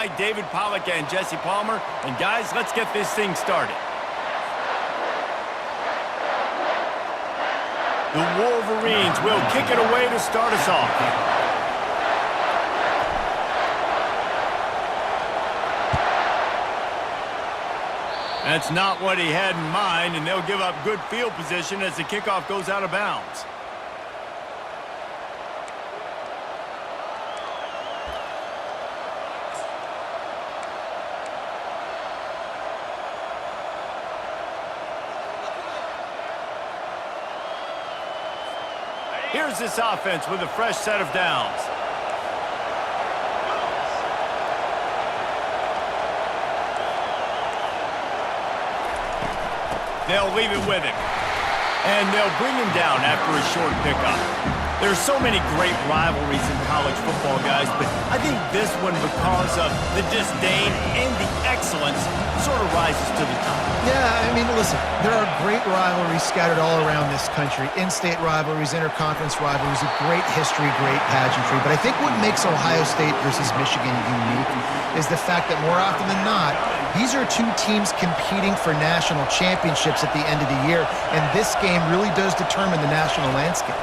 by David Pollack and Jesse Palmer. And guys, let's get this thing started. The Wolverines will kick it away to start us off. That's not what he had in mind, and they'll give up good field position as the kickoff goes out of bounds. Here's this offense with a fresh set of downs. They'll leave it with him. And they'll bring him down after a short pickup. There's so many great rivalries in college football, guys, but I think this one, because of the disdain and the excellence, sort of rises to the top. Yeah, I mean, listen, there are great rivalries scattered all around this country. In-state rivalries, interconference rivalries, a great history, great pageantry. But I think what makes Ohio State versus Michigan unique is the fact that more often than not, these are two teams competing for national championships at the end of the year, and this game really does determine the national landscape.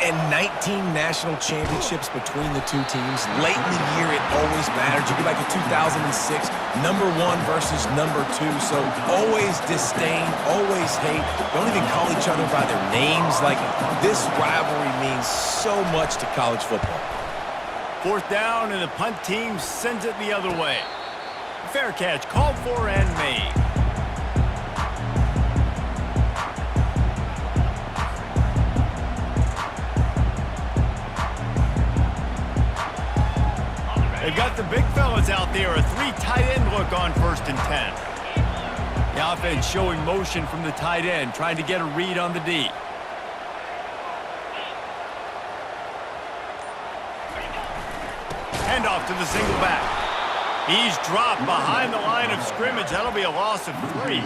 And 19 national championships between the two teams. Late in the year, it always matters. You go back to 2006, number 1 versus number 2. So always disdain, always hate. Don't even call each other by their names. Like, this rivalry means so much to college football. 4th down, and the punt team sends it the other way. Fair catch called for and made. They've got the big fellas out there, a 3 tight end look on 1st and 10. The offense showing motion from the tight end, trying to get a read on the D. Handoff to the single back. He's dropped behind the line of scrimmage. That'll be a loss of 3.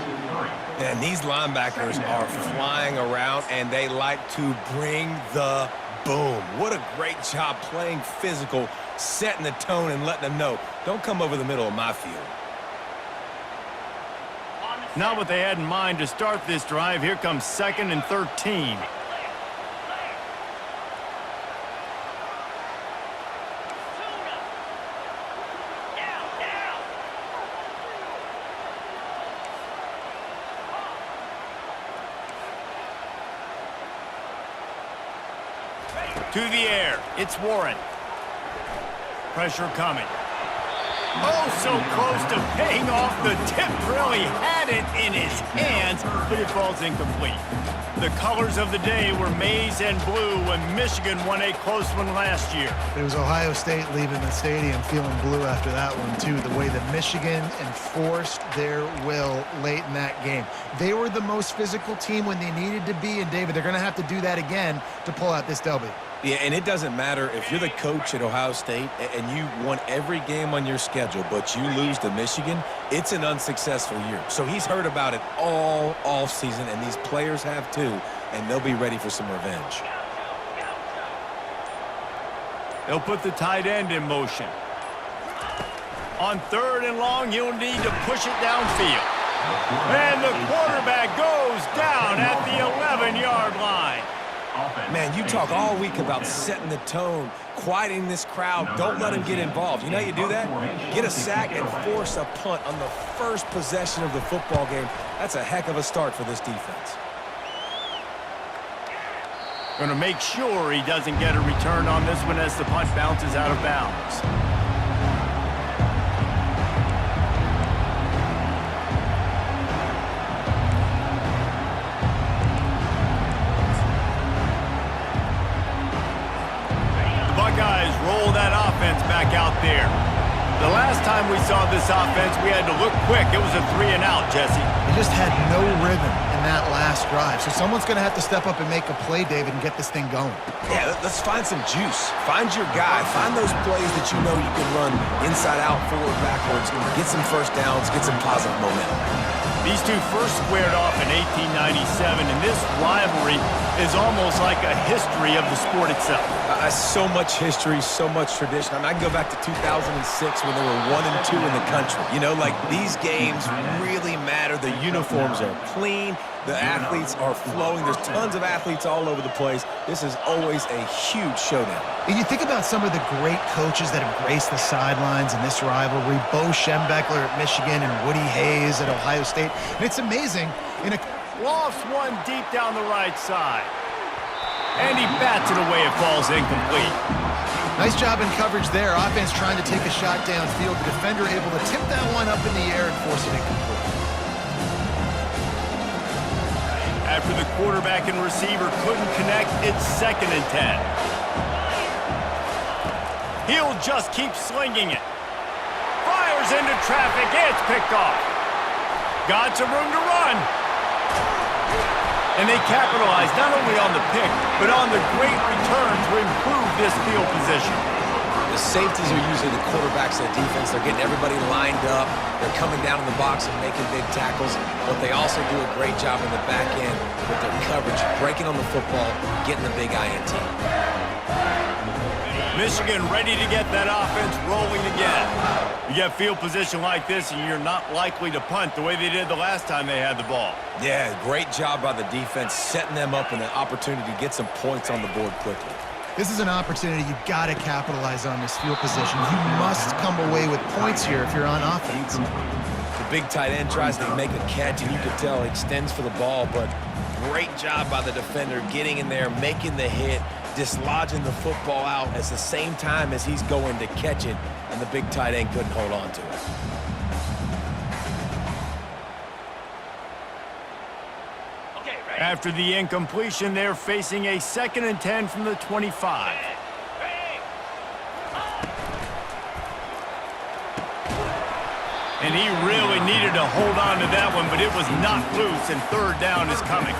And these linebackers are flying around, and they like to bring the boom. What a great job playing physical, setting the tone and letting them know, don't come over the middle of my field. Not what they had in mind to start this drive. Here comes 2nd and 13. To the air, it's Warren. Pressure coming. Oh, so close to paying off the tip drill. He had it in his hands, but it falls incomplete. The colors of the day were maize and blue when Michigan won a close one last year. It was Ohio State leaving the stadium feeling blue after that one, too. The way that Michigan enforced their will late in that game. They were the most physical team when they needed to be, and David, they're going to have to do that again to pull out this W. Yeah, and it doesn't matter if you're the coach at Ohio State and you won every game on your schedule, but you lose to Michigan, it's an unsuccessful year. So he's heard about it all offseason, and these players have too, and they'll be ready for some revenge. They'll put the tight end in motion. On 3rd and long, you'll need to push it downfield. And the quarterback goes down at the 11-yard line. Man, you talk all week about setting the tone, quieting this crowd. Don't let them get involved. You know how you do that? Get a sack and force a punt on the first possession of the football game. That's a heck of a start for this defense. Going to make sure he doesn't get a return on this one as the punt bounces out of bounds. Buckeyes roll that offense back out there. The last time we saw this offense, we had to look quick. It was a 3 and out, Jesse. They just had no rhythm in that last drive. So someone's going to have to step up and make a play, David, and get this thing going. Yeah, let's find some juice. Find your guy. Find those plays that you know you can run inside out, forward, backwards. Get some first downs. Get some positive momentum. These two first squared off in 1897, and this rivalry is almost like a history of the sport itself. So much history, so much tradition. I mean, I can go back to 2006 when they were 1-2 in the country. You know, like, these games really matter. The uniforms are clean. The athletes are flowing. There's tons of athletes all over the place. This is always a huge showdown. And you think about some of the great coaches that have graced the sidelines in this rivalry. Bo Schembechler at Michigan and Woody Hayes at Ohio State. And it's amazing. Lofts one deep down the right side. And he bats it away. It falls incomplete. Nice job in coverage there. Offense trying to take a shot downfield. The defender able to tip that one up in the air and force it incomplete. After the quarterback and receiver couldn't connect, it's 2nd and 10. He'll just keep slinging it. Fires into traffic. It's picked off. Got some room to run. And they capitalize not only on the pick, but on the great return to improve this field position. The safeties are usually the quarterbacks of the defense. They're getting everybody lined up. They're coming down in the box and making big tackles. But they also do a great job in the back end with their coverage, breaking on the football, getting the big INT. Michigan ready to get that offense rolling again. You get field position like this, and you're not likely to punt the way they did the last time they had the ball. Yeah, great job by the defense, setting them up and an opportunity to get some points on the board quickly. This is an opportunity you've got to capitalize on this field position. You must come away with points here if you're on offense. The big tight end tries to make a catch, and you can tell he extends for the ball, but great job by the defender getting in there, making the hit, dislodging the football out at the same time as he's going to catch it, and the big tight end couldn't hold on to it. After the incompletion, they're facing a 2nd and 10 from the 25. And he really needed to hold on to that one, but it was not loose, and 3rd down is coming.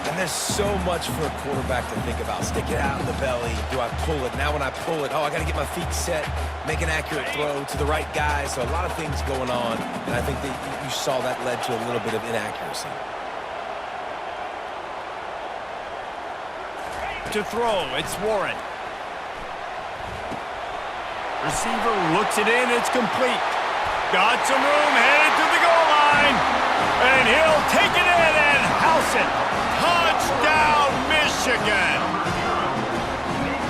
And there's so much for a quarterback to think about. Stick it out in the belly. Do I pull it? Now when I pull it, I got to get my feet set, make an accurate throw to the right guy. So a lot of things going on, and I think that you saw that led to a little bit of inaccuracy. To throw, it's Warren. Receiver looks it in, it's complete. Got some room, headed to the goal line. And he'll take it in and house it. Touchdown, Michigan!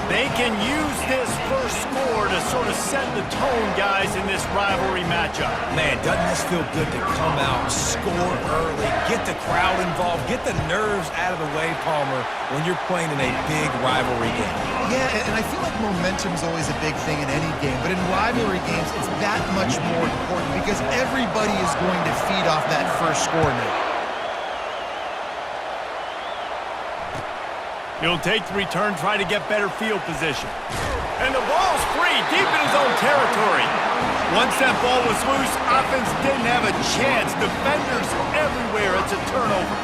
They can use this first score to sort of set the tone, guys, in this rivalry matchup. Man, doesn't this feel good to come out, score early, get the crowd involved, get the nerves out of the way, Palmer, when you're playing in a big rivalry game. Yeah, and I feel like momentum is always a big thing in any game, but in rivalry games, it's that much more important because everybody is going to feed off that first score now. He'll take the return, try to get better field position. And the ball's free, deep in his own territory. Once that ball was loose, offense didn't have a chance. Defenders everywhere, it's a turnover.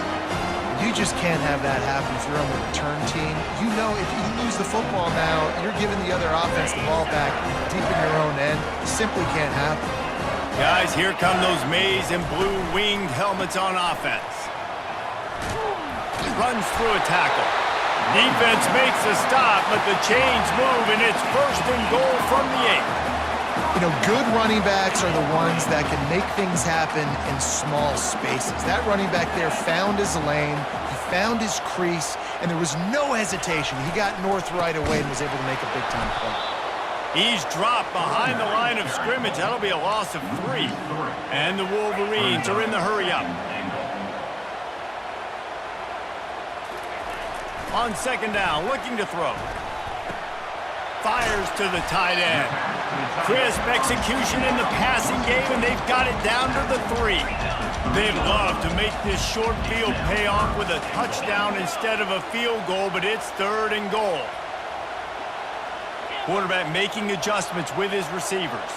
You just can't have that happen if you're on the return team. You know if you lose the football now, you're giving the other offense the ball back deep in your own end. Simply can't happen. Guys, here come those maize and blue winged helmets on offense. Runs through a tackle. Defense makes a stop, but the chains move, and it's 1st and goal from the 8. You know, good running backs are the ones that can make things happen in small spaces. That running back there found his lane, he found his crease, and there was no hesitation. He got north right away and was able to make a big-time play. He's dropped behind the line of scrimmage. That'll be a loss of 3. And the Wolverines are in the hurry-up. On 2nd down, looking to throw. Fires to the tight end. Crisp execution in the passing game, and they've got it down to the 3. They'd love to make this short field pay off with a touchdown instead of a field goal, but it's 3rd and goal. Quarterback making adjustments with his receivers.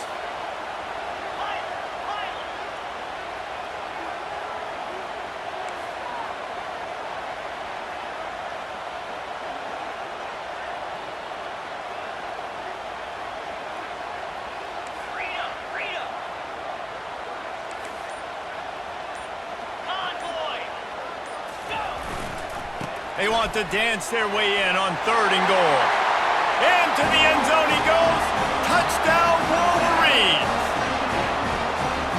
They want to dance their way in on 3rd and goal. Into the end zone he goes. Touchdown, Wolverines!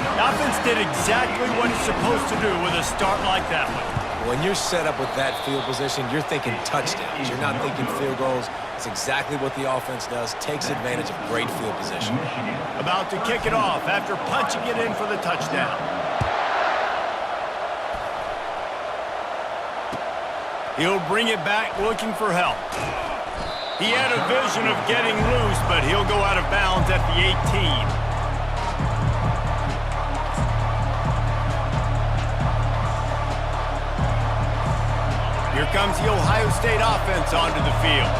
The offense did exactly what it's supposed to do with a start like that one. When you're set up with that field position, you're thinking touchdowns. You're not thinking field goals. It's exactly what the offense does. Takes advantage of great field position. About to kick it off after punching it in for the touchdown. He'll bring it back looking for help. He had a vision of getting loose, but he'll go out of bounds at the 18. Here comes the Ohio State offense onto the field.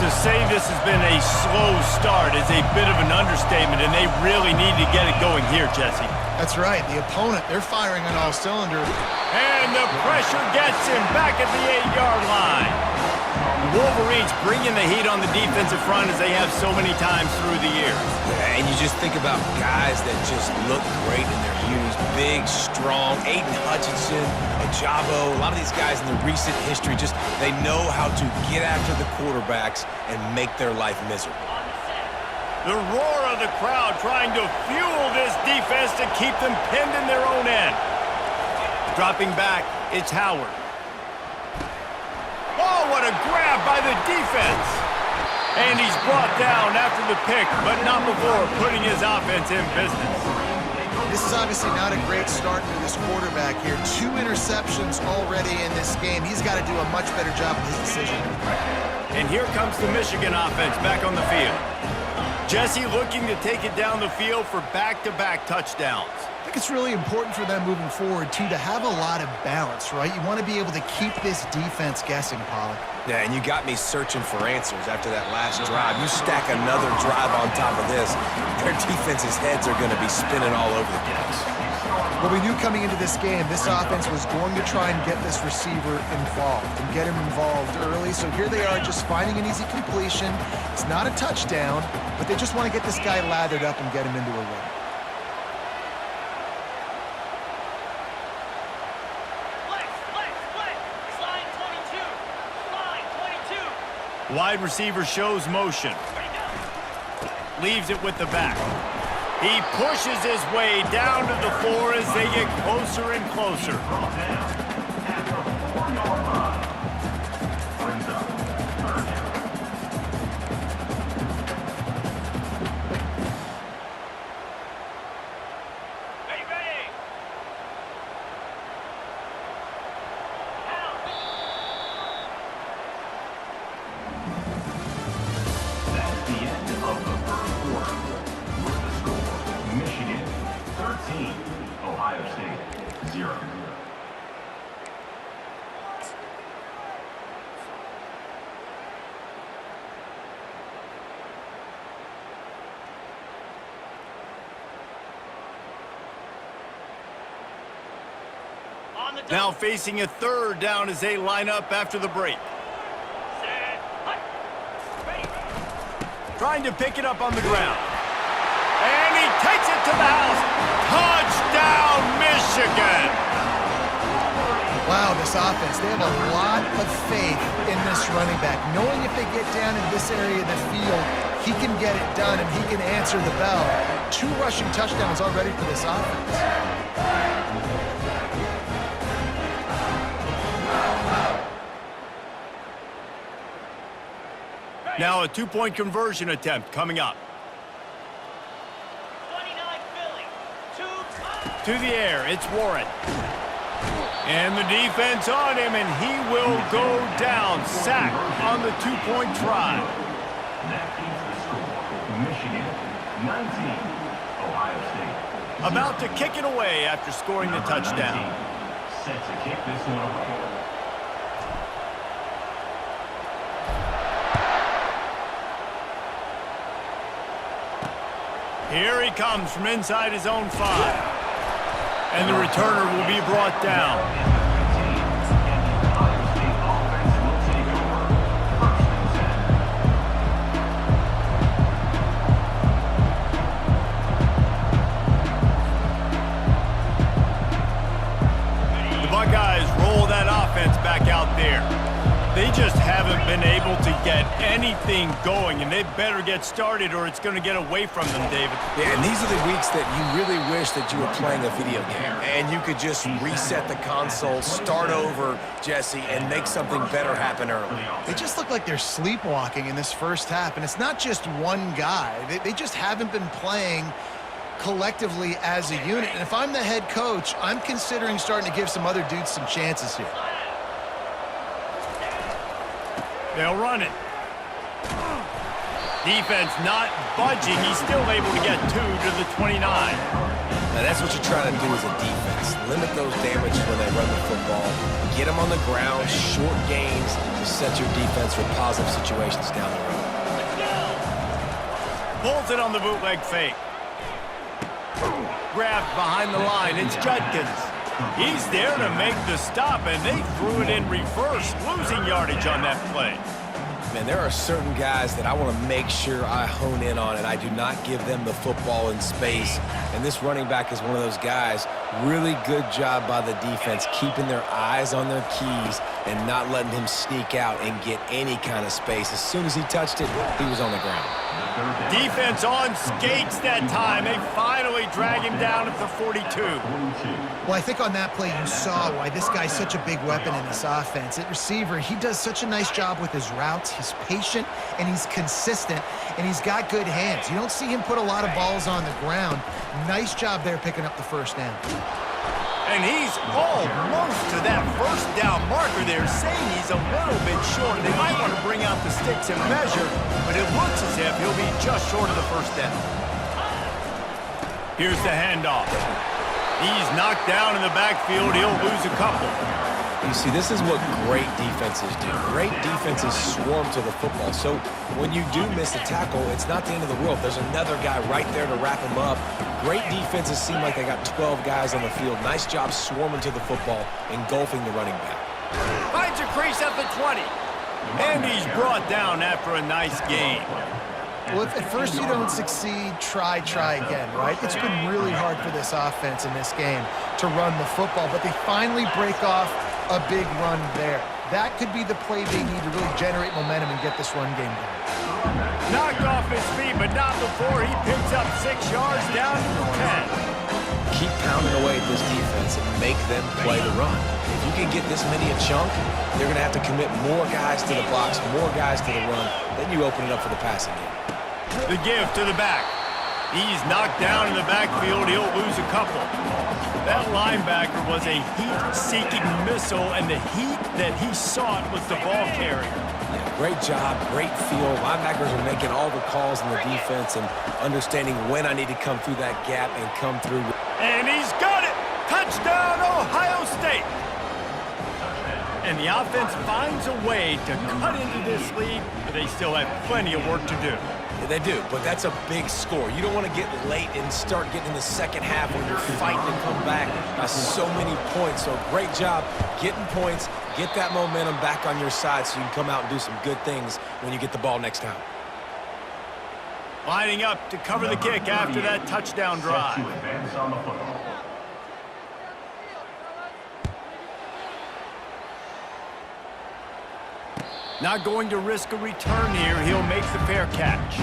To say this has been a slow start is a bit of an understatement, and they really need to get it going here, Jesse. That's right. The opponent, they're firing on all cylinders. And the pressure gets him back at the 8-yard line. The Wolverines bringing the heat on the defensive front as they have so many times through the years. Yeah, and you just think about guys that just look great in their unis. Big, strong, Aiden Hutchinson, Ajabo, a lot of these guys in the recent history, just they know how to get after the quarterbacks and make their life miserable. The roar of the crowd trying to fuel this defense to keep them pinned in their own end. Dropping back, it's Howard. Oh, what a grab by the defense. And he's brought down after the pick, but not before putting his offense in business. This is obviously not a great start for this quarterback here. 2 interceptions already in this game. He's got to do a much better job with his decision. And here comes the Michigan offense back on the field. Jesse looking to take it down the field for back-to-back touchdowns. I think it's really important for them moving forward, too, to have a lot of balance, right? You want to be able to keep this defense guessing, Pollock. Yeah, and you got me searching for answers after that last drive. You stack another drive on top of this, their defense's heads are going to be spinning all over the place. Well, we knew coming into this game, this offense was going to try and get this receiver involved and get him involved early. So here they are just finding an easy completion. It's not a touchdown, but they just want to get this guy lathered up and get him into a run. Wide receiver shows motion. Leaves it with the back. He pushes his way down to the floor as they get closer and closer. Now facing a 3rd down as they line up after the break. Trying to pick it up on the ground. And he takes it to the house. Touchdown, Michigan! Wow, this offense, they have a lot of faith in this running back. Knowing if they get down in this area of the field, he can get it done and he can answer the bell. 2 rushing touchdowns already for this offense. Now a 2-point conversion attempt coming up. 29 Philly. To the air, it's Warren. And the defense on him, and he will go down. Sack on the 2-point try. That is the score. Michigan, 19, Ohio State. About to kick it away after scoring the touchdown. 19, set to kick this one away. Here he comes from inside his own 5. And the returner will be brought down. The Buckeyes roll that offense back out there. They just haven't been able to get anything going, and they better get started or it's going to get away from them, David. Yeah, and these are the weeks that you really wish that you were playing a video game and you could just reset the console, start over, Jesse, and make something better happen early. They just look like they're sleepwalking in this first half, and it's not just one guy. They just haven't been playing collectively as a unit. And if I'm the head coach, I'm considering starting to give some other dudes some chances here. They'll run it. Defense not budging. He's still able to get 2 to the 29. Now that's what you're trying to do as a defense. Limit those damages when they run the football. Get them on the ground, short gains to set your defense for positive situations down the road. Pulls it on the bootleg fake. Grabbed behind the line. It's Judkins. He's there to make the stop, and they threw it in reverse, losing yardage on that play. Man, there are certain guys that I want to make sure I hone in on, and I do not give them the football in space. And this running back is one of those guys. Really good job by the defense, keeping their eyes on their keys and not letting him sneak out and get any kind of space. As soon as he touched it, he was on the ground. Defense on skates that time. They finally drag him down at the 42. Well, I think on that play you saw why this guy's such a big weapon in this offense. At receiver, he does such a nice job with his routes. He's patient, and he's consistent, and he's got good hands. You don't see him put a lot of balls on the ground. Nice job there picking up the first down. And he's almost to that first down marker there, saying he's a little bit short. They might want to bring out the sticks and measure, but it looks as if he'll be just short of the first down. Here's the handoff. He's knocked down in the backfield. He'll lose a couple. You see, this is what great defenses do. Great defenses swarm to the football. So when you do miss a tackle, it's not the end of the world. There's another guy right there to wrap him up. Great defenses seem like they got 12 guys on the field. Nice job swarming to the football, engulfing the running back. Finds a crease at the 20. And he's brought down after a nice game. Well, if at first you don't succeed, try again, right? It's been really hard for this offense in this game to run the football, but they finally break off a big run there. That could be the play they need to really generate momentum and get this run game going. Knocked off his feet, but not before he picks up 6 yards down to the 10. Keep pounding away at this defense and make them play the run. If you can get this many a chunk, they're going to have to commit more guys to the box, more guys to the run. Then you open it up for the passing game. The give to the back. He's knocked down in the backfield. He'll lose a couple. That linebacker was a heat-seeking missile, and the heat that he sought was the ball carrier. Yeah, great job, great feel. Linebackers are making all the calls in the defense and understanding when I need to come through that gap and come through. And he's got it! Touchdown, Ohio State! And the offense finds a way to cut into this lead, but they still have plenty of work to do. Yeah, they do, but that's a big score. You don't want to get late and start getting in the second half when you're fighting to come back by so many points. So great job getting points, get that momentum back on your side so you can come out and do some good things when you get the ball next time. Lining up to cover the kick after that touchdown drive. Advance on the football. Not going to risk a return here. He'll make the fair catch.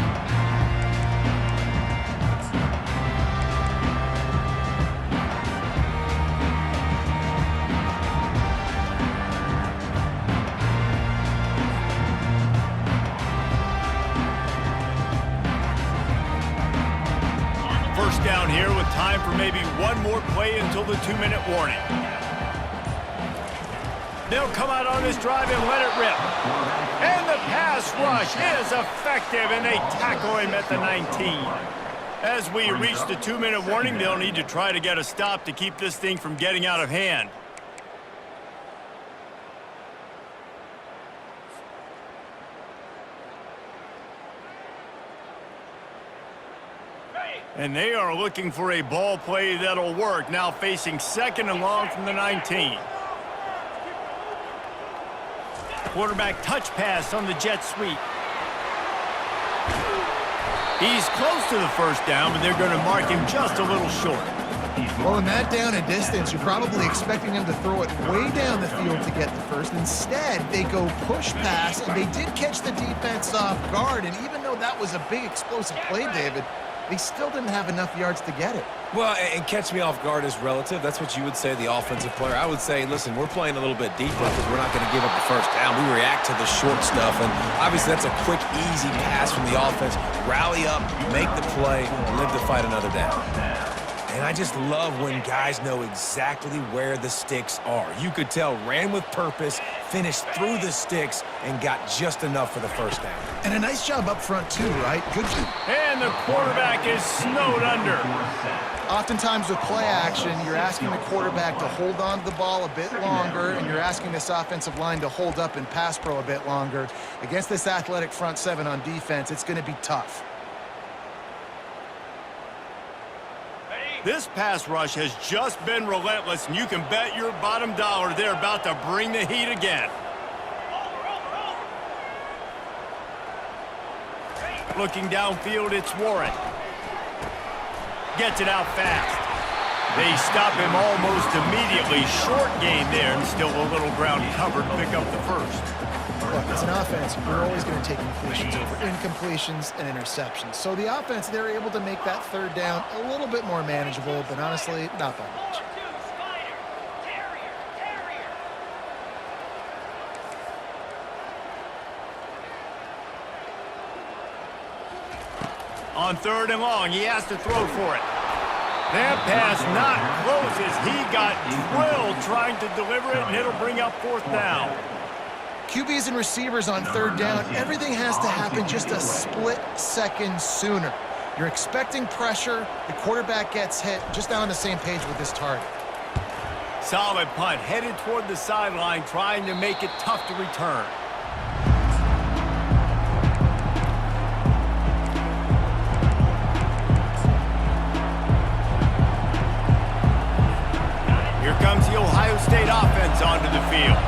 First down here with time for maybe one more play until the 2-minute warning. They'll come out on this drive and let it rip. And the pass rush is effective, and they tackle him at the 19. As we reach the 2-minute warning, they'll need to try to get a stop to keep this thing from getting out of hand. And they are looking for a ball play that'll work, now facing 2nd and long from the 19. Quarterback touch pass on the jet sweep. He's close to the first down, but they're going to mark him just a little short. Well, in that down and distance, you're probably expecting them to throw it way down the field to get the first. Instead, they go push pass, and they did catch the defense off guard. And even though that was a big explosive play, David, they still didn't have enough yards to get it. Well, and catch me off guard is relative. That's what you would say, the offensive player. I would say, listen, we're playing a little bit deeper because we're not going to give up the first down. We react to the short stuff, and obviously that's a quick, easy pass from the offense. Rally up, make the play, and live to fight another down. And I just love when guys know exactly where the sticks are. You could tell, ran with purpose, finished through the sticks, and got just enough for the first down. And a nice job up front, too, right? Good job. And the quarterback is snowed under. Oftentimes with play action, you're asking the quarterback to hold on to the ball a bit longer, and you're asking this offensive line to hold up and pass pro a bit longer. Against this athletic front seven on defense, it's going to be tough. This pass rush has just been relentless, and you can bet your bottom dollar they're about to bring the heat again. Looking downfield, it's Warren. Gets it out fast. They stop him almost immediately. Short gain there, and still a little ground covered to pick up the first. Look, it's an offense. We're always going to take completions over incompletions and interceptions. So the offense, they're able to make that third down a little bit more manageable, but honestly, not that much. On third and long, he has to throw for it. That pass not close as he got drilled trying to deliver it, and it'll bring up fourth down. QBs and receivers on third down, everything has to happen just a split second sooner. You're expecting pressure, the quarterback gets hit, just not on the same page with this target. Solid punt, headed toward the sideline, trying to make it tough to return. Here comes the Ohio State offense onto the field.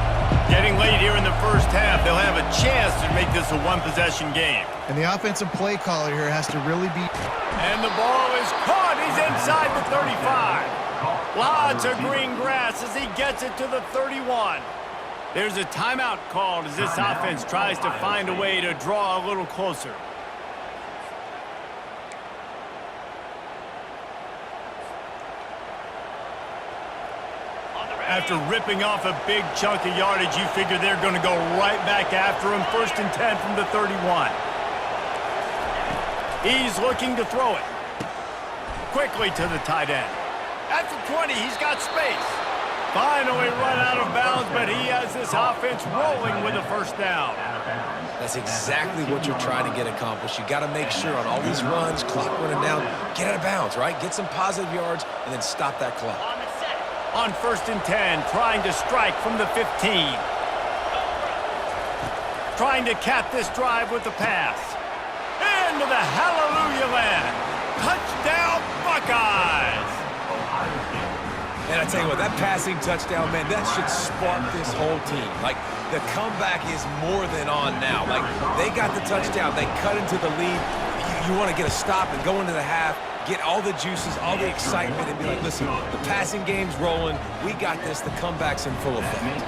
Getting late here in the first half, they'll have a chance to make this a one-possession game. And the offensive play caller here has to really be... And the ball is caught. He's inside the 35. Lots of green grass as he gets it to the 31. There's a timeout called as this offense tries to find a way to draw a little closer. After ripping off a big chunk of yardage, you figure they're going to go right back after him. 1st and 10 from the 31. He's looking to throw it. Quickly to the tight end. At the 20, he's got space. Finally run out of bounds, but he has this offense rolling with a first down. That's exactly what you're trying to get accomplished. You got to make sure on all these runs, clock running down, get out of bounds, right? Get some positive yards, and then stop that clock. On 1st and 10, trying to strike from the 15. Trying to cap this drive with the pass. Into the hallelujah land. Touchdown, Buckeyes! And I tell you what, that passing touchdown, man, that should spark this whole team. Like, the comeback is more than on now. Like, they got the touchdown. They cut into the lead. You want to get a stop and go into the half, get all the juices, all the excitement, and be like, listen, the passing game's rolling. We got this. The comeback's in full effect.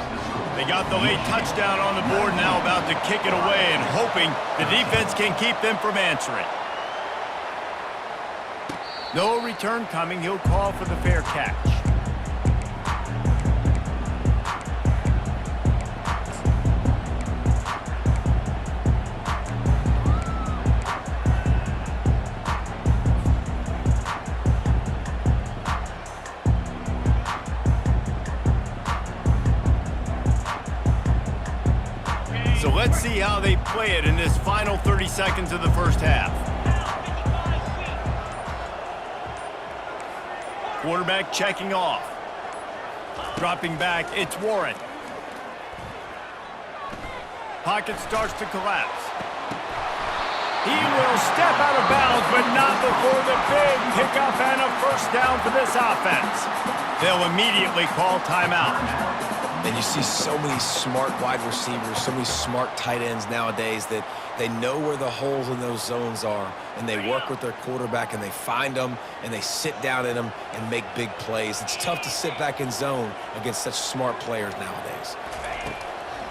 They got the late touchdown on the board, now about to kick it away and hoping the defense can keep them from answering. No return coming. He'll call for the fair catch. So let's see how they play it in this final 30 seconds of the first half. Quarterback checking off. Dropping back, it's Warren. Pocket starts to collapse. He will step out of bounds, but not before the big pickup and a first down for this offense. They'll immediately call timeout. And you see so many smart wide receivers, so many smart tight ends nowadays that they know where the holes in those zones are, and they work with their quarterback, and they find them, and they sit down in them and make big plays. It's tough to sit back in zone against such smart players nowadays.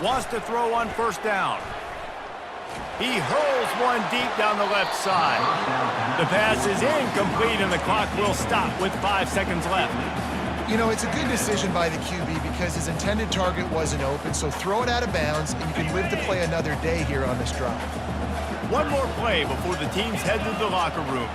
Wants to throw on first down. He hurls one deep down the left side. The pass is incomplete, and the clock will stop with 5 seconds left. You know, it's a good decision by the QB because his intended target wasn't open, so throw it out of bounds, and you can live to play another day here on this drive. One more play before the teams head to the locker rooms.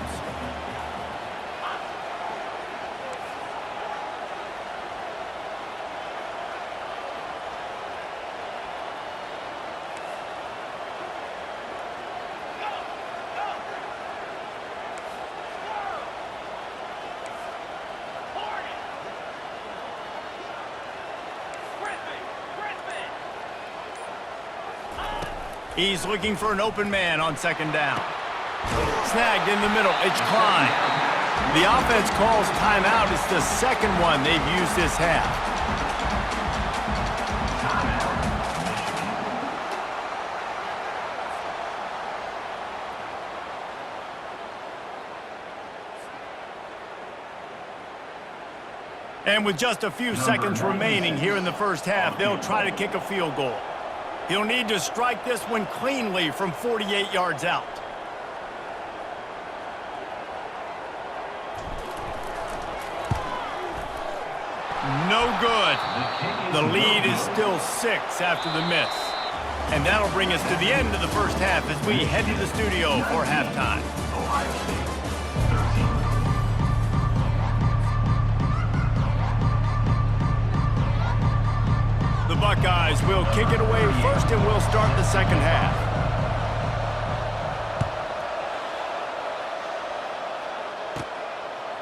He's looking for an open man on second down. Snagged in the middle. It's Klein. The offense calls timeout. It's the second one they've used this half. And with just a few seconds remaining here in the first half, they'll try to kick a field goal. He'll need to strike this one cleanly from 48 yards out. No good. The lead is still 6 after the miss. And that'll bring us to the end of the first half as we head to the studio for halftime. Ohio State, 13. The Buckeyes will kick it away first, and we'll start the second half.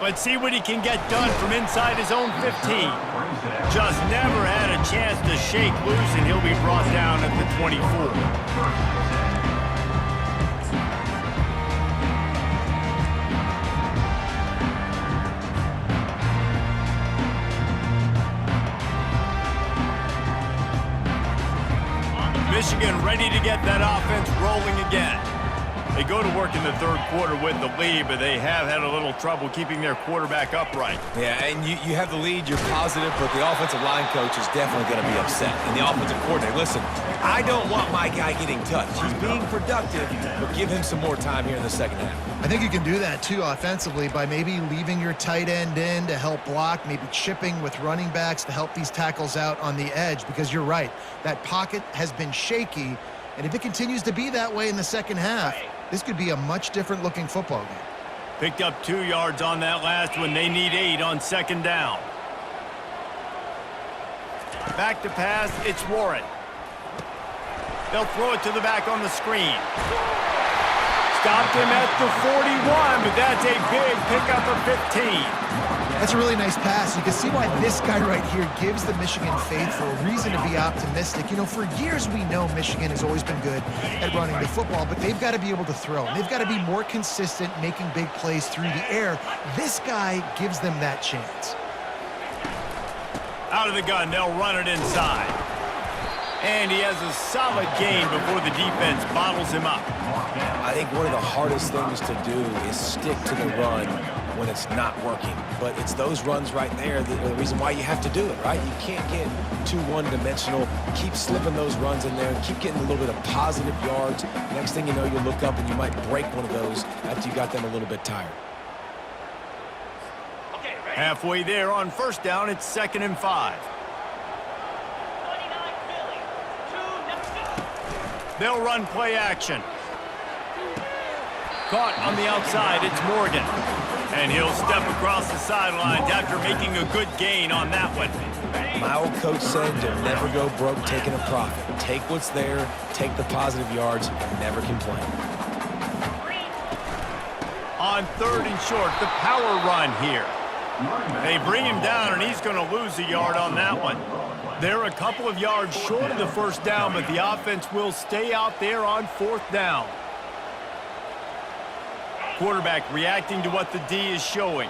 Let's see what he can get done from inside his own 15. Just never had a chance to shake loose, and he'll be brought down at the 24. Michigan ready to get that offense rolling again. They go to work in the third quarter with the lead, but they have had a little trouble keeping their quarterback upright. Yeah, and you have the lead, you're positive, but the offensive line coach is definitely going to be upset. And the offensive coordinator, listen, I don't want my guy getting touched. He's being productive, but give him some more time here in the second half. I think you can do that, too, offensively, by maybe leaving your tight end in to help block, maybe chipping with running backs to help these tackles out on the edge, because you're right. That pocket has been shaky, and if it continues to be that way in the second half, this could be a much different looking football game. Picked up 2 yards on that last one. They need 8 on second down. Back to pass, it's Warren. They'll throw it to the back on the screen. Stopped him at the 41, but that's a big pickup of 15. That's a really nice pass. You can see why this guy right here gives the Michigan faithful a reason to be optimistic. You know, for years we know Michigan has always been good at running the football, but they've got to be able to throw. They've got to be more consistent making big plays through the air. This guy gives them that chance. Out of the gun, they'll run it inside. And he has a solid gain before the defense bottles him up. I think one of the hardest things to do is stick to the run when it's not working. But it's those runs right there that are the reason why you have to do it, right? You can't get too one-dimensional. Keep slipping those runs in there and keep getting a little bit of positive yards. Next thing you know, you look up and you might break one of those after you got them a little bit tired. Halfway there on first down, it's 2nd and 5. They'll run play action. Caught on the outside, it's Morgan. And he'll step across the sidelines after making a good gain on that one. My old coach said you'll never go broke taking a profit. Take what's there, take the positive yards, and never complain. On 3rd and short, the power run here. They bring him down, and he's going to lose a yard on that one. They're a couple of yards short of the first down, but the offense will stay out there on 4th down. Quarterback reacting to what the D is showing.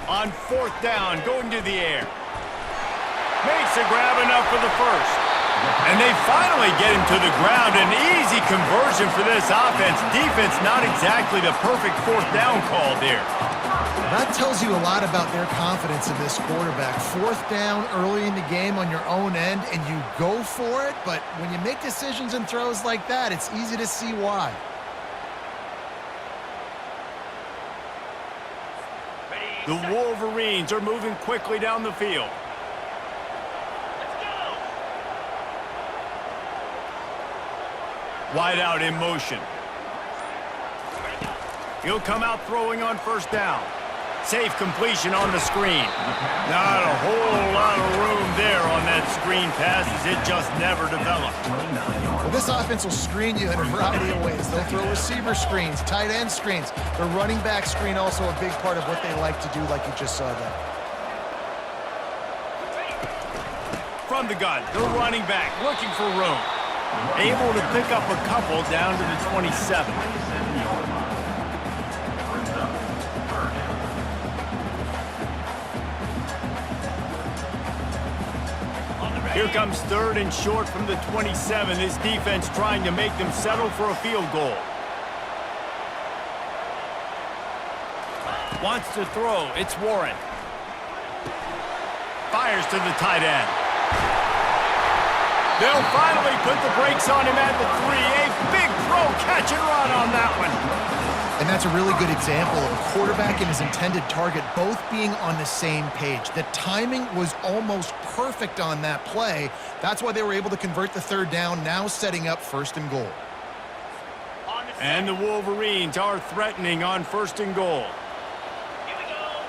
On 4th down, going to the air. Makes a grab enough for the first. And they finally get him to the ground. An easy conversion for this offense. Defense not exactly the perfect 4th down call there. That tells you a lot about their confidence in this quarterback. 4th down early in the game on your own end, and you go for it. But when you make decisions and throws like that, it's easy to see why. The Wolverines are moving quickly down the field. Let's go. Wide out in motion. He'll come out throwing on 1st down. Safe completion on the screen. Not a whole lot of room there on that screen pass as it just never developed. Well, this offense will screen you in a variety of ways. They'll throw receiver screens, tight end screens. The running back screen also a big part of what they like to do, like you just saw there. From the gun, the running back looking for room. Able to pick up a couple down to the 27. Here comes 3rd and short from the 27. This defense trying to make them settle for a field goal. Wants to throw. It's Warren. Fires to the tight end. They'll finally put the brakes on him at the 3. A big throw, catch and run on that one. And that's a really good example of a quarterback and his intended target both being on the same page. The timing was almost perfect on that play. That's why they were able to convert the 3rd down, now setting up 1st and goal. And the Wolverines are threatening on 1st and goal. Here we go.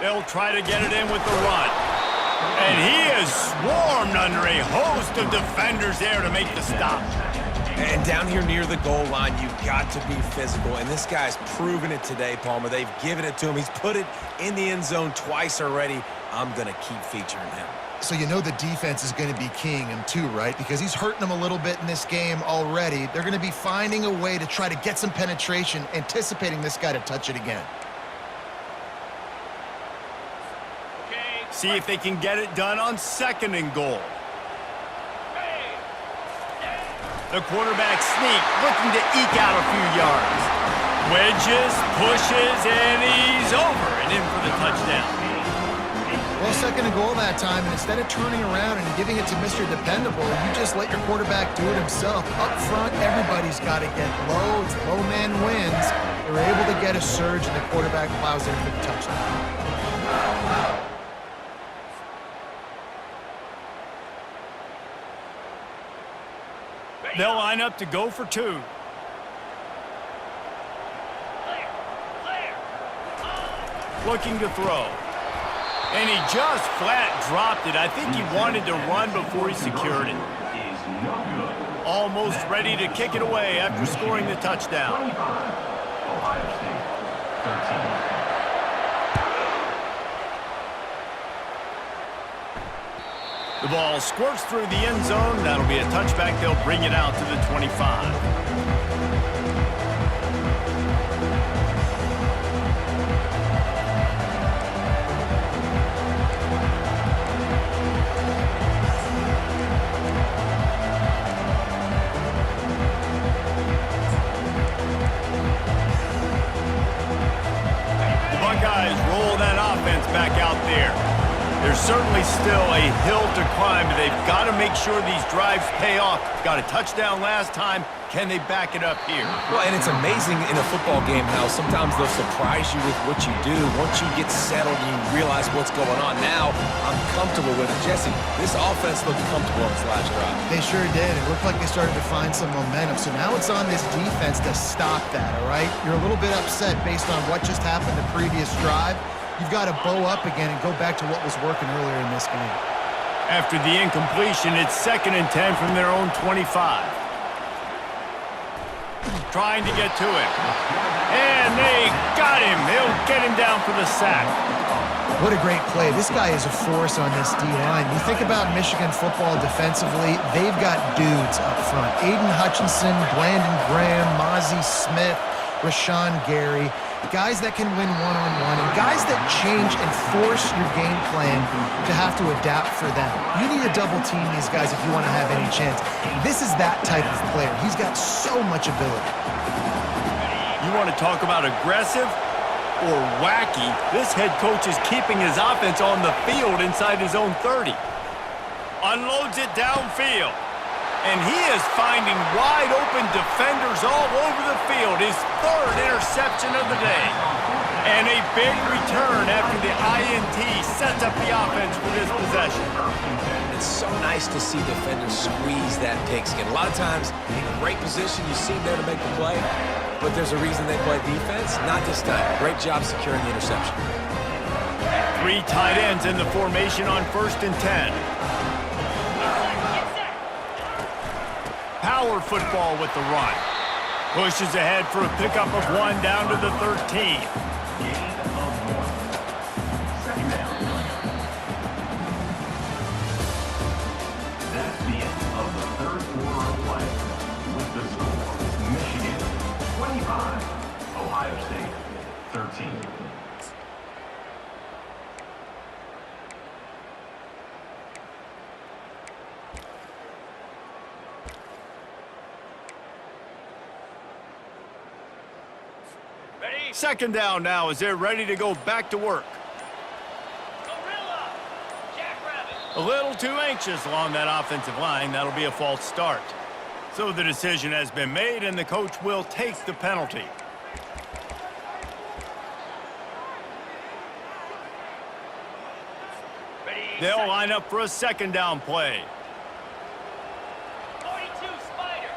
They'll try to get it in with the run. And he is swarmed under a host of defenders there to make the stop. And down here near the goal line, you've got to be physical. And this guy's proven it today, Palmer. They've given it to him. He's put it in the end zone twice already. I'm going to keep featuring him. So you know the defense is going to be keying him too, right? Because he's hurting them a little bit in this game already. They're going to be finding a way to try to get some penetration, anticipating this guy to touch it again. Okay. See if they can get it done on 2nd and goal. The quarterback sneak, looking to eke out a few yards. Wedges, pushes, and he's over and in for the touchdown. Well, 2nd and goal that time, and instead of turning around and giving it to Mr. Dependable, you just let your quarterback do it himself. Up front, everybody's got to get low. It's low man wins. They were able to get a surge, and the quarterback plows in for the touchdown. They'll line up to go for 2. Clear. Looking to throw. And he just flat dropped it. I think he wanted to run before he secured it. Almost ready to kick it away after scoring the touchdown. Ohio State, 13. The ball squirts through the end zone. That'll be a touchback. They'll bring it out to the 25. The Buckeyes roll that offense back out there. There's certainly still a hill to climb, but they've got to make sure these drives pay off. Got a touchdown last time. Can they back it up here? Well, and it's amazing in a football game how sometimes they'll surprise you with what you do. Once you get settled and you realize what's going on, now I'm comfortable with it. Jesse, this offense looked comfortable in this last drive. They sure did. It looked like they started to find some momentum. So now it's on this defense to stop that, all right? You're a little bit upset based on what just happened the previous drive. You've got to bow up again and go back to what was working earlier in this game. After the incompletion, it's 2nd and 10 from their own 25. Trying to get to him. And they got him. They'll get him down for the sack. What a great play. This guy is a force on this D-line. You think about Michigan football defensively, they've got dudes up front. Aiden Hutchinson, Brandon Graham, Mozzie Smith. Rashawn Gary, guys that can win one-on-one, and guys that change and force your game plan to have to adapt for them. You need to double team these guys if you want to have any chance. This is that type of player. He's got so much ability. You want to talk about aggressive or wacky? This head coach is keeping his offense on the field inside his own 30. Unloads it downfield. And he is finding wide-open defenders all over the field. His third interception of the day. And a big return after the INT sets up the offense for this possession. It's so nice to see defenders squeeze that pigskin. A lot of times, in great position, you see them there to make the play, but there's a reason they play defense. Not this time. Great job securing the interception. 3 tight ends in the formation on 1st and 10. Power football with the run. Pushes ahead for a pickup of 1 down to the 13. Second down. That's the end of the third quarter of play. With the score, Michigan 25, Ohio State 13. Ready? Second down now as they're ready to go back to work. Gorilla! Jackrabbit! A little too anxious along that offensive line. That'll be a false start. So the decision has been made, and the coach will take the penalty. Ready? They'll line up for a second down play. 42 Spider!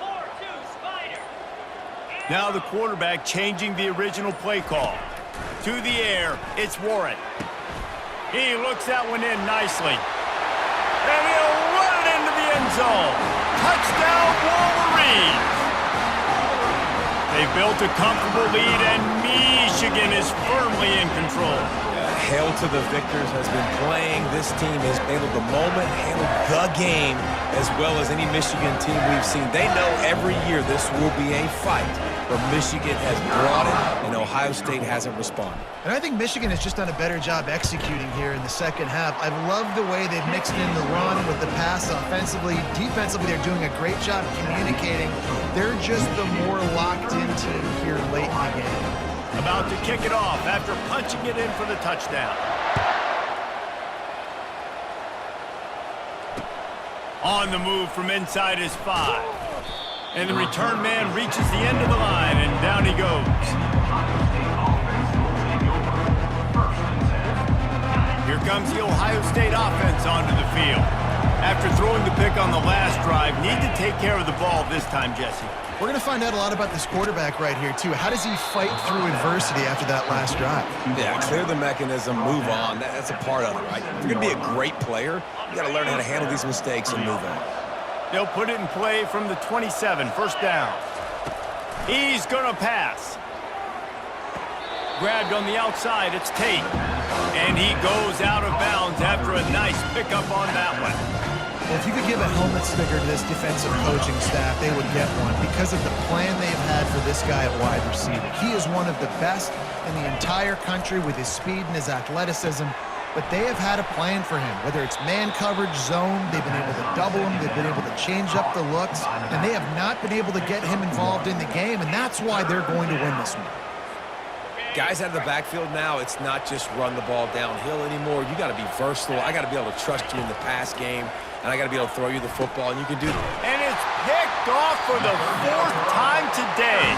4-2 Spider! Now the quarterback changing the original play call. To the air, it's Warren. He looks that one in nicely. And he'll run it into the end zone. Touchdown, Wolverines! They've built a comfortable lead, and Michigan is firmly in control. Hail to the victors has been playing. This team has handled the moment, handled the game, as well as any Michigan team we've seen. They know every year this will be a fight, but Michigan has brought it, and Ohio State hasn't responded. And I think Michigan has just done a better job executing here in the second half. I've loved the way they've mixed in the run with the pass offensively. Defensively, they're doing a great job communicating. They're just the more locked-in team here late in the game. About to kick it off after punching it in for the touchdown. On the move from inside his 5. And the return man reaches the end of the line, and down he goes. Here comes the Ohio State offense onto the field. After throwing the pick on the last drive, need to take care of the ball this time, Jesse. We're going to find out a lot about this quarterback right here, too. How does he fight through adversity after that last drive? Yeah, clear the mechanism, move on. That's a part of it, right? If you're going to be a great player, you got to learn how to handle these mistakes and move on. They'll put it in play from the 27, first down. He's going to pass. Grabbed on the outside, it's Tate. And he goes out of bounds after a nice pickup on that one. Well, if you could give a helmet sticker to this defensive coaching staff, they would get one because of the plan they've had for this guy at wide receiver. He is one of the best in the entire country with his speed and his athleticism, but they have had a plan for him. Whether it's man coverage, zone, they've been able to double him, they've been able to change up the looks, and they have not been able to get him involved in the game, and that's why they're going to win this one. Guys out of the backfield now, it's not just run the ball downhill anymore. You got to be versatile. I got to be able to trust you in the pass game, and I got to be able to throw you the football, and you can do that. And it's picked off for the 4th time today.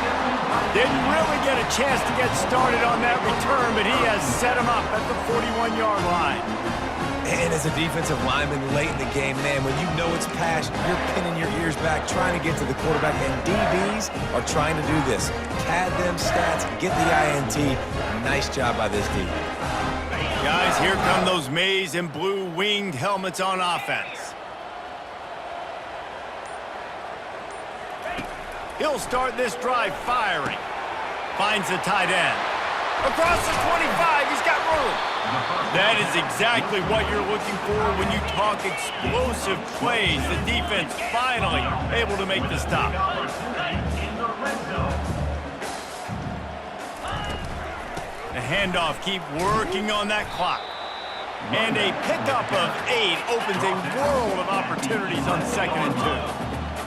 Didn't really get a chance to get started on that return, but he has set him up at the 41-yard line. And as a defensive lineman late in the game, man, when you know it's past, you're pinning your ears back, trying to get to the quarterback, and DBs are trying to do this. Pad them stats, get the INT. Nice job by this D. Guys, here come those maize and blue winged helmets on offense. He'll start this drive firing. Finds the tight end. Across the 25, he's got room. That is exactly what you're looking for when you talk explosive plays. The defense finally able to make the stop. The handoff, keep working on that clock. And a pickup of 8 opens a world of opportunities on 2nd and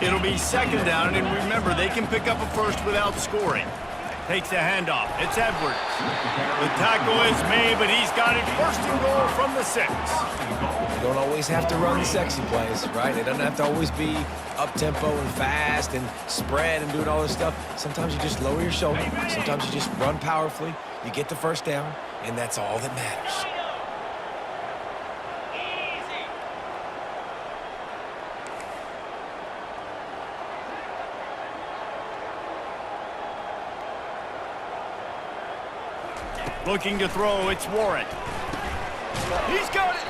2. It'll be 2nd down, and remember, they can pick up a first without scoring. Takes the handoff. It's Edwards. The tackle is made, but he's got it 1st and goal from the 6. You don't always have to run the sexy plays, right? It doesn't have to always be up-tempo and fast and spread and doing all this stuff. Sometimes you just lower your shoulder. Sometimes you just run powerfully. You get the 1st down, and that's all that matters. Looking to throw, it's Warren. He's got it.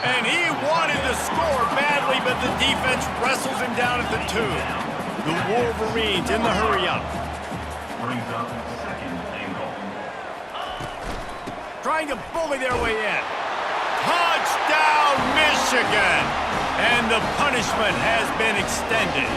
And he wanted to score badly, but the defense wrestles him down at the 2. The Wolverines in the hurry-up. Brings up 2nd and goal. Trying to bully their way in. Touchdown, Michigan! And the punishment has been extended.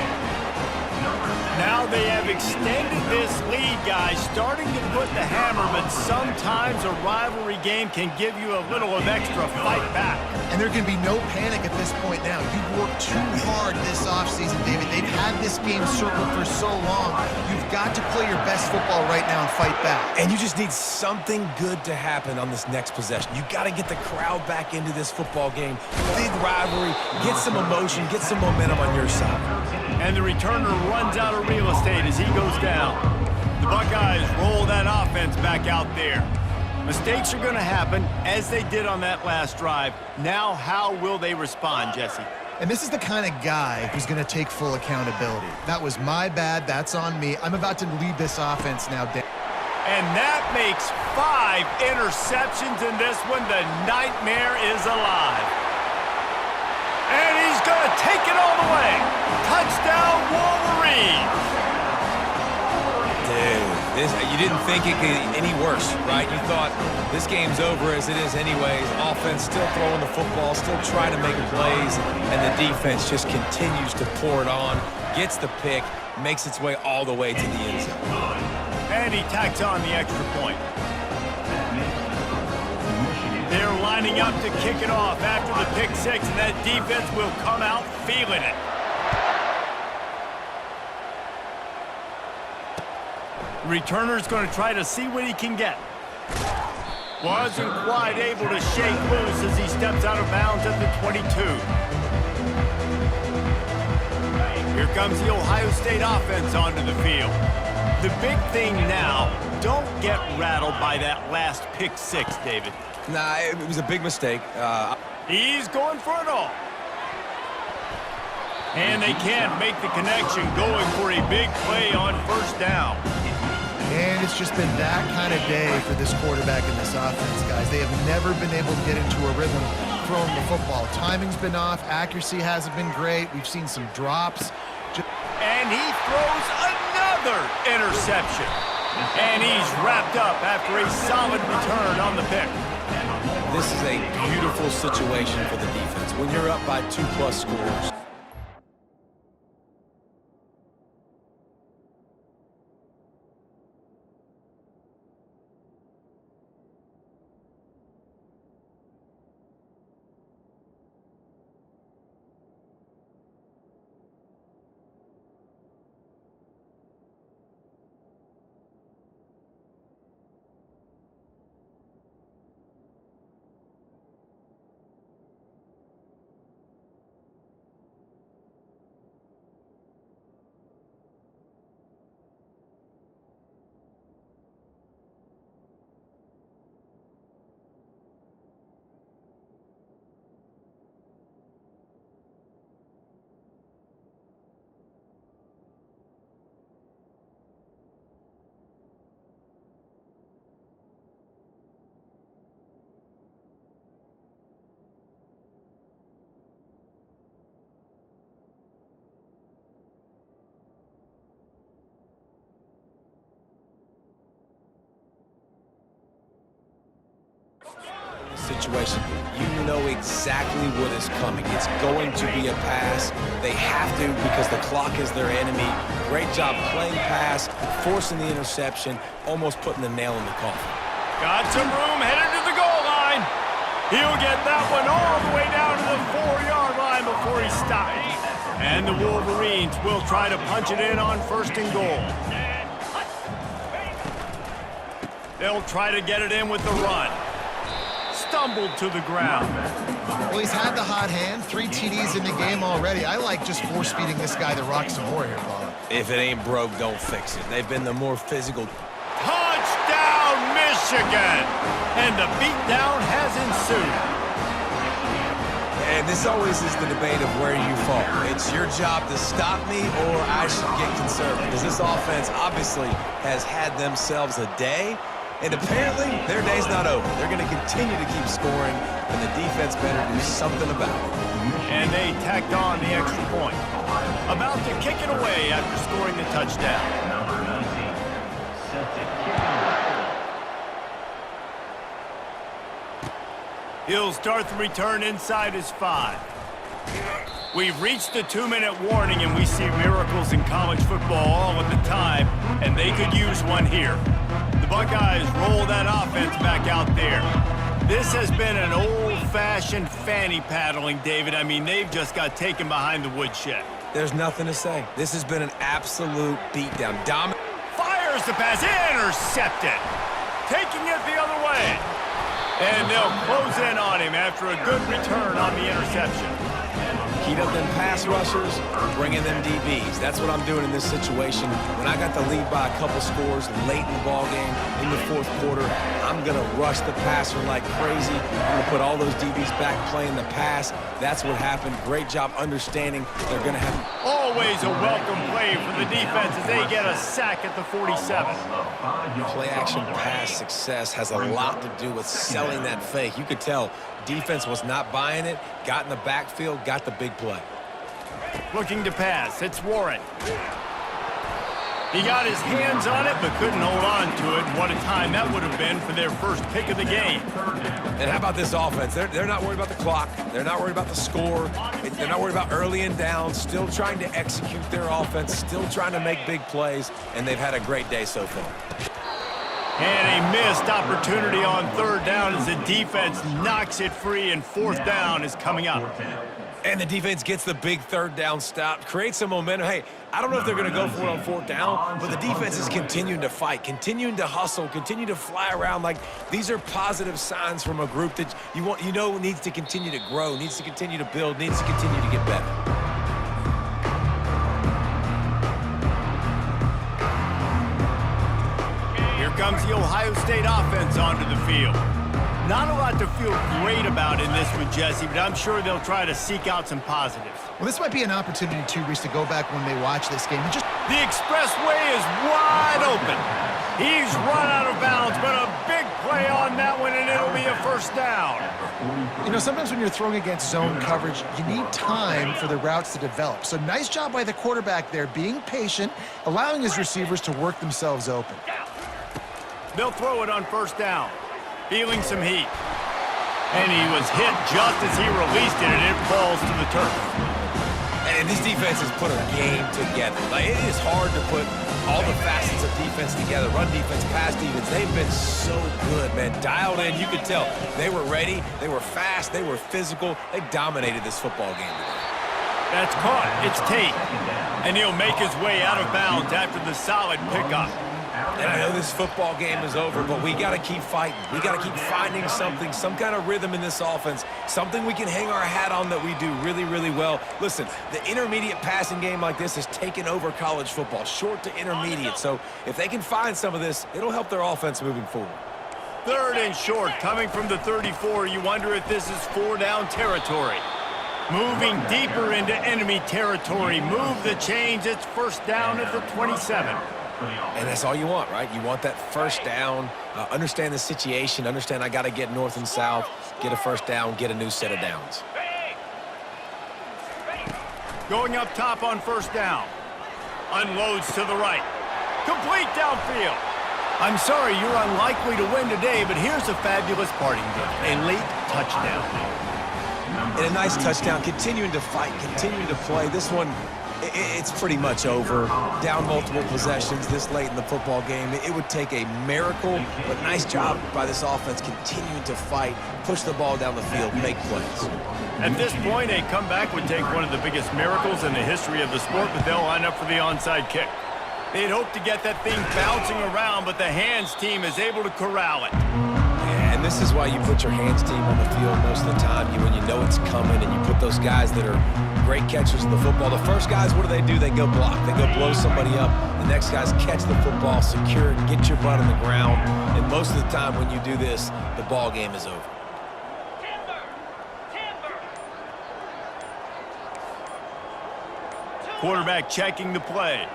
Now they have extended this lead, guys, starting to put the hammer, but sometimes a rivalry game can give you a little of extra fight back. And there can be no panic at this point now. You've worked too hard this offseason, David. They've had this game circled for so long. You've got to play your best football right now and fight back. And you just need something good to happen on this next possession. You got to get the crowd back into this football game. Big rivalry, get some emotion, get some momentum on your side. And the returner runs out of real estate as he goes down. The Buckeyes roll that offense back out there. Mistakes are going to happen, as they did on that last drive. Now, how will they respond, Jesse? And this is the kind of guy who's going to take full accountability. That was my bad. That's on me. I'm about to lead this offense now. And that makes 5 interceptions in this one. The nightmare is alive. And he's going to take it all the way. Touchdown, Wolverines. Dude, you didn't think it could get any worse, right? You thought this game's over as it is anyways. Offense still throwing the football, still trying to make plays, and the defense just continues to pour it on, gets the pick, makes its way all the way to the end zone. And he tacks on the extra point. They're lining up to kick it off after the pick 6, and that defense will come out feeling it. Returner's going to try to see what he can get. Wasn't quite able to shake loose as he steps out of bounds at the 22. Here comes the Ohio State offense onto the field. The big thing now, don't get rattled by that last pick 6, David. Nah, it was a big mistake. He's going for it all. And they can't make the connection, going for a big play on 1st down. And it's just been that kind of day for this quarterback in this offense, guys. They have never been able to get into a rhythm throwing the football. Timing's been off. Accuracy hasn't been great. We've seen some drops. And he throws another interception. And he's wrapped up after a solid return on the pick. This is a beautiful situation for the defense. When you're up by 2+ scores. Situation. You know exactly what is coming. It's going to be a pass. They have to because the clock is their enemy. Great job playing pass, forcing the interception, almost putting the nail in the coffin. Got some room, headed to the goal line. He'll get that one all the way down to the 4-yard line before he stops. And the Wolverines will try to punch it in on 1st and goal. They'll try to get it in with the run. Stumbled to the ground. Well, he's had the hot hand, 3 TDs in the game already. I like just force-feeding this guy the rock some more here, Bob. If it ain't broke, don't fix it. They've been the more physical. Touchdown, Michigan! And the beatdown has ensued. And this always is the debate of where you fall. It's your job to stop me or I should get conservative. Because this offense obviously has had themselves a day. And apparently, their day's not over. They're going to continue to keep scoring, and the defense better do something about it. And they tacked on the extra point. About to kick it away after scoring the touchdown. Number 19, set to kick it away. He'll start the return inside his 5. We've reached the 2-minute warning, and we see miracles in college football all of the time, and they could use one here. The Buckeyes roll that offense back out there. This has been an old-fashioned fanny paddling, David. I mean, they've just got taken behind the woodshed. There's nothing to say. This has been an absolute beatdown. Fires the pass, intercepted. Taking it the other way. And they'll close in on him after a good return on the interception. Heat up them pass rushers, bring in them DBs. That's what I'm doing in this situation. When I got the lead by a couple scores late in the ballgame, in the 4th quarter, I'm going to rush the passer like crazy. I'm going to put all those DBs back playing the pass. That's what happened. Great job understanding they're going to have... Always a welcome play for the defense as they get a sack at the 47. Play-action pass success has a lot to do with selling that fake. You could tell defense was not buying it, got in the backfield, got the big play. Looking to pass, it's Warren. He got his hands on it, but couldn't hold on to it. And what a time that would have been for their first pick of the game. And how about this offense? They're not worried about the clock. They're not worried about the score. They're not worried about early and down. Still trying to execute their offense. Still trying to make big plays. And they've had a great day so far. And a missed opportunity on 3rd down as the defense knocks it free, and 4th down is coming up. And the defense gets the big 3rd down stop, creates some momentum. Hey, I don't know if they're going to go for it on 4th down, but the defense is continuing to fight, continuing to hustle, continue to fly around. Like, these are positive signs from a group that you know needs to continue to grow, needs to continue to build, needs to continue to get better. Here comes the Ohio State offense onto the field. Not a lot to feel great about in this with Jesse, but I'm sure they'll try to seek out some positives. Well, this might be an opportunity, too, Reese, to go back when they watch this game. The expressway is wide open. He's run out of bounds, but a big play on that one, and it'll be a 1st down. You know, sometimes when you're throwing against zone coverage, you need time for the routes to develop. So nice job by the quarterback there, being patient, allowing his receivers to work themselves open. They'll throw it on 1st down. Feeling some heat. And he was hit just as he released it, and it falls to the turf. And this defense has put a game together. Like, it is hard to put all the facets of defense together. Run defense, pass defense. They've been so good, man. Dialed in. You could tell they were ready. They were fast. They were physical. They dominated this football game today. That's caught. It's Tate. And he'll make his way out of bounds after the solid pickup. And I know this football game is over, but we got to keep fighting. We got to keep finding something, some kind of rhythm in this offense, something we can hang our hat on that we do really, really well. Listen, the intermediate passing game like this has taken over college football, short to intermediate. So if they can find some of this, it'll help their offense moving forward. 3rd and short, coming from the 34. You wonder if this is 4-down territory. Moving deeper into enemy territory. Move the chains. It's 1st down at the 27. And that's all you want, right? You want that 1st down, understand the situation, understand I got to get north and south, get a 1st down, get a new set of downs. Going up top on 1st down. Unloads to the right. Complete downfield. I'm sorry you're unlikely to win today, but here's a fabulous parting gift. A late touchdown. And a nice touchdown, continuing to fight, continuing to play. This one It's pretty much over. Down multiple possessions this late in the football game. It would take a miracle, but nice job by this offense continuing to fight, push the ball down the field, make plays. At this point, a comeback would take one of the biggest miracles in the history of the sport, but they'll line up for the onside kick. They'd hope to get that thing bouncing around, but the hands team is able to corral it. And this is why you put your hands team on the field most of the time. When you know it's coming, and you put those guys that are great catchers of the football. The first guys, what do? They go block. They go blow somebody up. The next guys catch the football, secure it, get your butt on the ground. And most of the time when you do this, the ball game is over. Quarterback checking the play.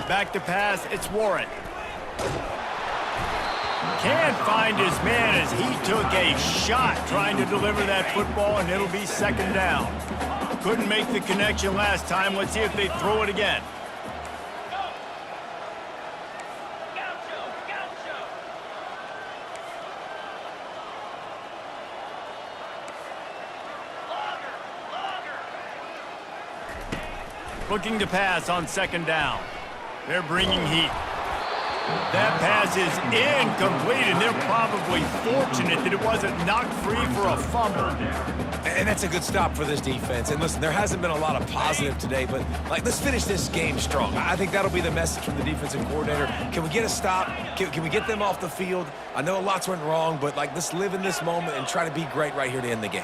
Back to pass, it's Warren. Can't find his man as he took a shot trying to deliver that football, and it'll be second down. Couldn't make the connection last time. Let's see if they throw it again. Looking to pass on second down. They're bringing heat. That pass is incomplete, and they're probably fortunate that it wasn't knocked free for a fumble. And that's a good stop for this defense. And listen, there hasn't been a lot of positive today, but let's finish this game strong. I think that'll be the message from the defensive coordinator. Can we get a stop? Can we get them off the field? I know lots went wrong, but let's live in this moment and try to be great right here to end the game.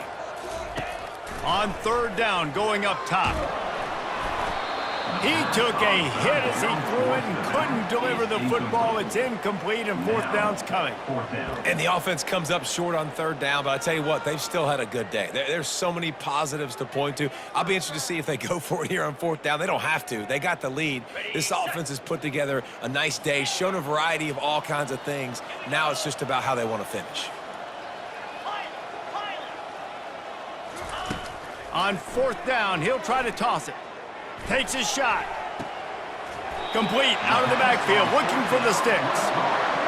On third down, going up top. He took a hit as he threw it and couldn't deliver the football. It's incomplete, and fourth down's coming. And the offense comes up short on third down, but I tell you what, they've still had a good day. There's so many positives to point to. I'll be interested to see if they go for it here on fourth down. They don't have to. They got the lead. This offense has put together a nice day, shown a variety of all kinds of things. Now it's just about how they want to finish. On fourth down, he'll try to toss it. Takes his shot. Complete out of the backfield, looking for the sticks.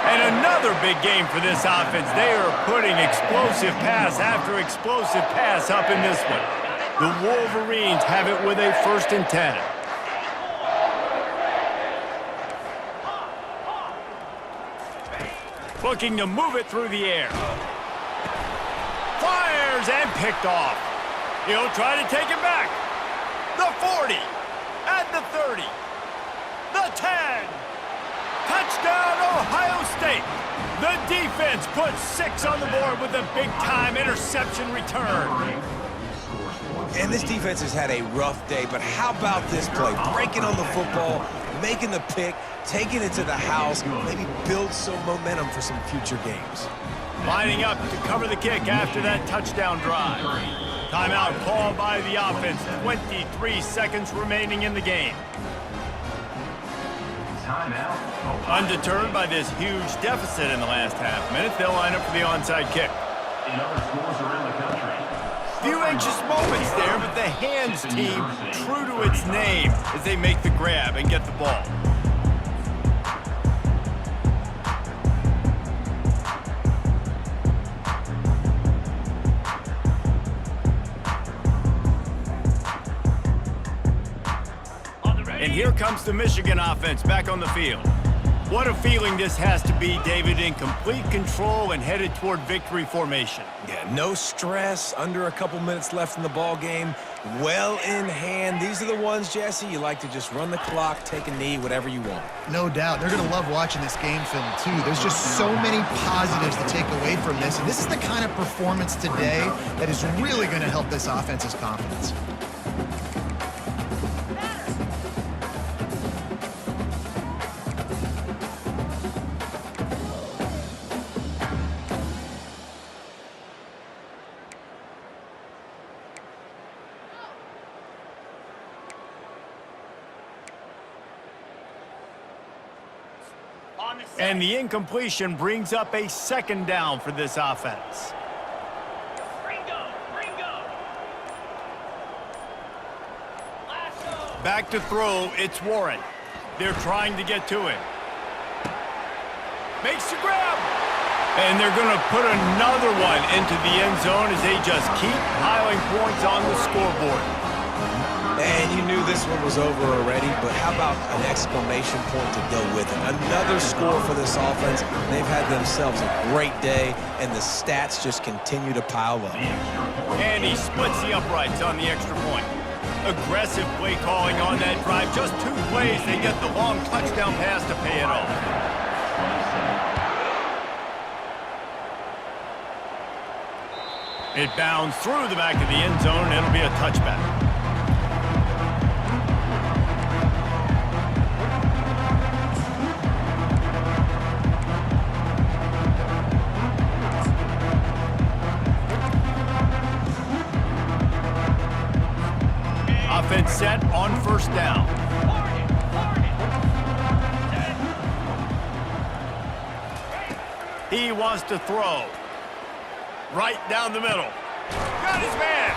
And another big game for this offense. They are putting explosive pass after explosive pass up in this one. The Wolverines have it with a 1st and 10. Looking to move it through the air. Fires and picked off. He'll try to take it back. The 40. At the 30, the 10, touchdown Ohio State. The defense puts 6 on the board with a big-time interception return. And this defense has had a rough day, but how about this play? Breaking on the football, making the pick, taking it to the house, maybe build some momentum for some future games. Lining up to cover the kick after that touchdown drive. Timeout called by the offense. 23 seconds remaining in the game. Timeout. Undeterred by this huge deficit in the last half minute, they'll line up for the onside kick. In other schools around the country. Few anxious moments there, but the hands team true to its name as they make the grab and get the ball. And here comes the Michigan offense back on the field. What a feeling this has to be, David, in complete control and headed toward victory formation. Yeah, no stress, under a couple minutes left in the ball game, well in hand. These are the ones, Jesse, you like to just run the clock, take a knee, whatever you want. No doubt. They're going to love watching this game film, too. There's just so many positives to take away from this, and this is the kind of performance today that is really going to help this offense's confidence. And the incompletion brings up a 2nd down for this offense. Back to throw, it's Warren. They're trying to get to him. Makes the grab. And they're going to put another one into the end zone as they just keep piling points on the scoreboard. And you knew this one was over already, but how about an exclamation point to go with it? Another score for this offense. They've had themselves a great day, and the stats just continue to pile up. And he splits the uprights on the extra point. Aggressive play calling on that drive. Just 2 plays, they get the long touchdown pass to pay it off. It bounds through the back of the end zone, and it'll be a touchback. Offense set on first down. He wants to throw. Right down the middle. Got his man.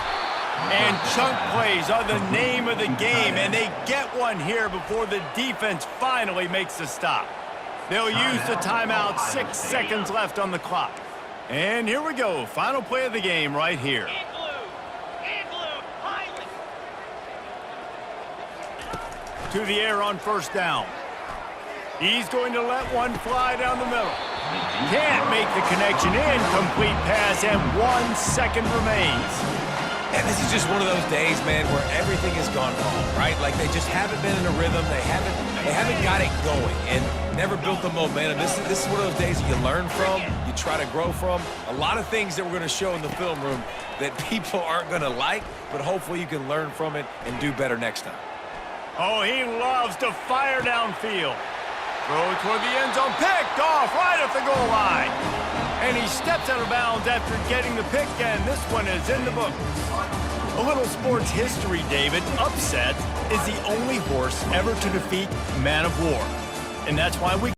And chunk plays are the name of the game, and they get one here before the defense finally makes the stop. They'll use the timeout, 6 seconds left on the clock. And here we go, final play of the game right here. To the air on first down. He's going to let one fly down the middle. Can't make the connection. Incomplete pass, and 1 second remains. And this is just one of those days, man, where everything has gone wrong, right? Like they just haven't been in a rhythm. They haven't got it going and never built the momentum. This is one of those days you learn from, you try to grow from. A lot of things that we're going to show in the film room that people aren't going to like, but hopefully you can learn from it and do better next time. Oh, he loves to fire downfield. Throw toward the end zone, picked off right at the goal line. And he steps out of bounds after getting the pick, and this one is in the book. A little sports history, David. Upset is the only horse ever to defeat Man of War. And that's why we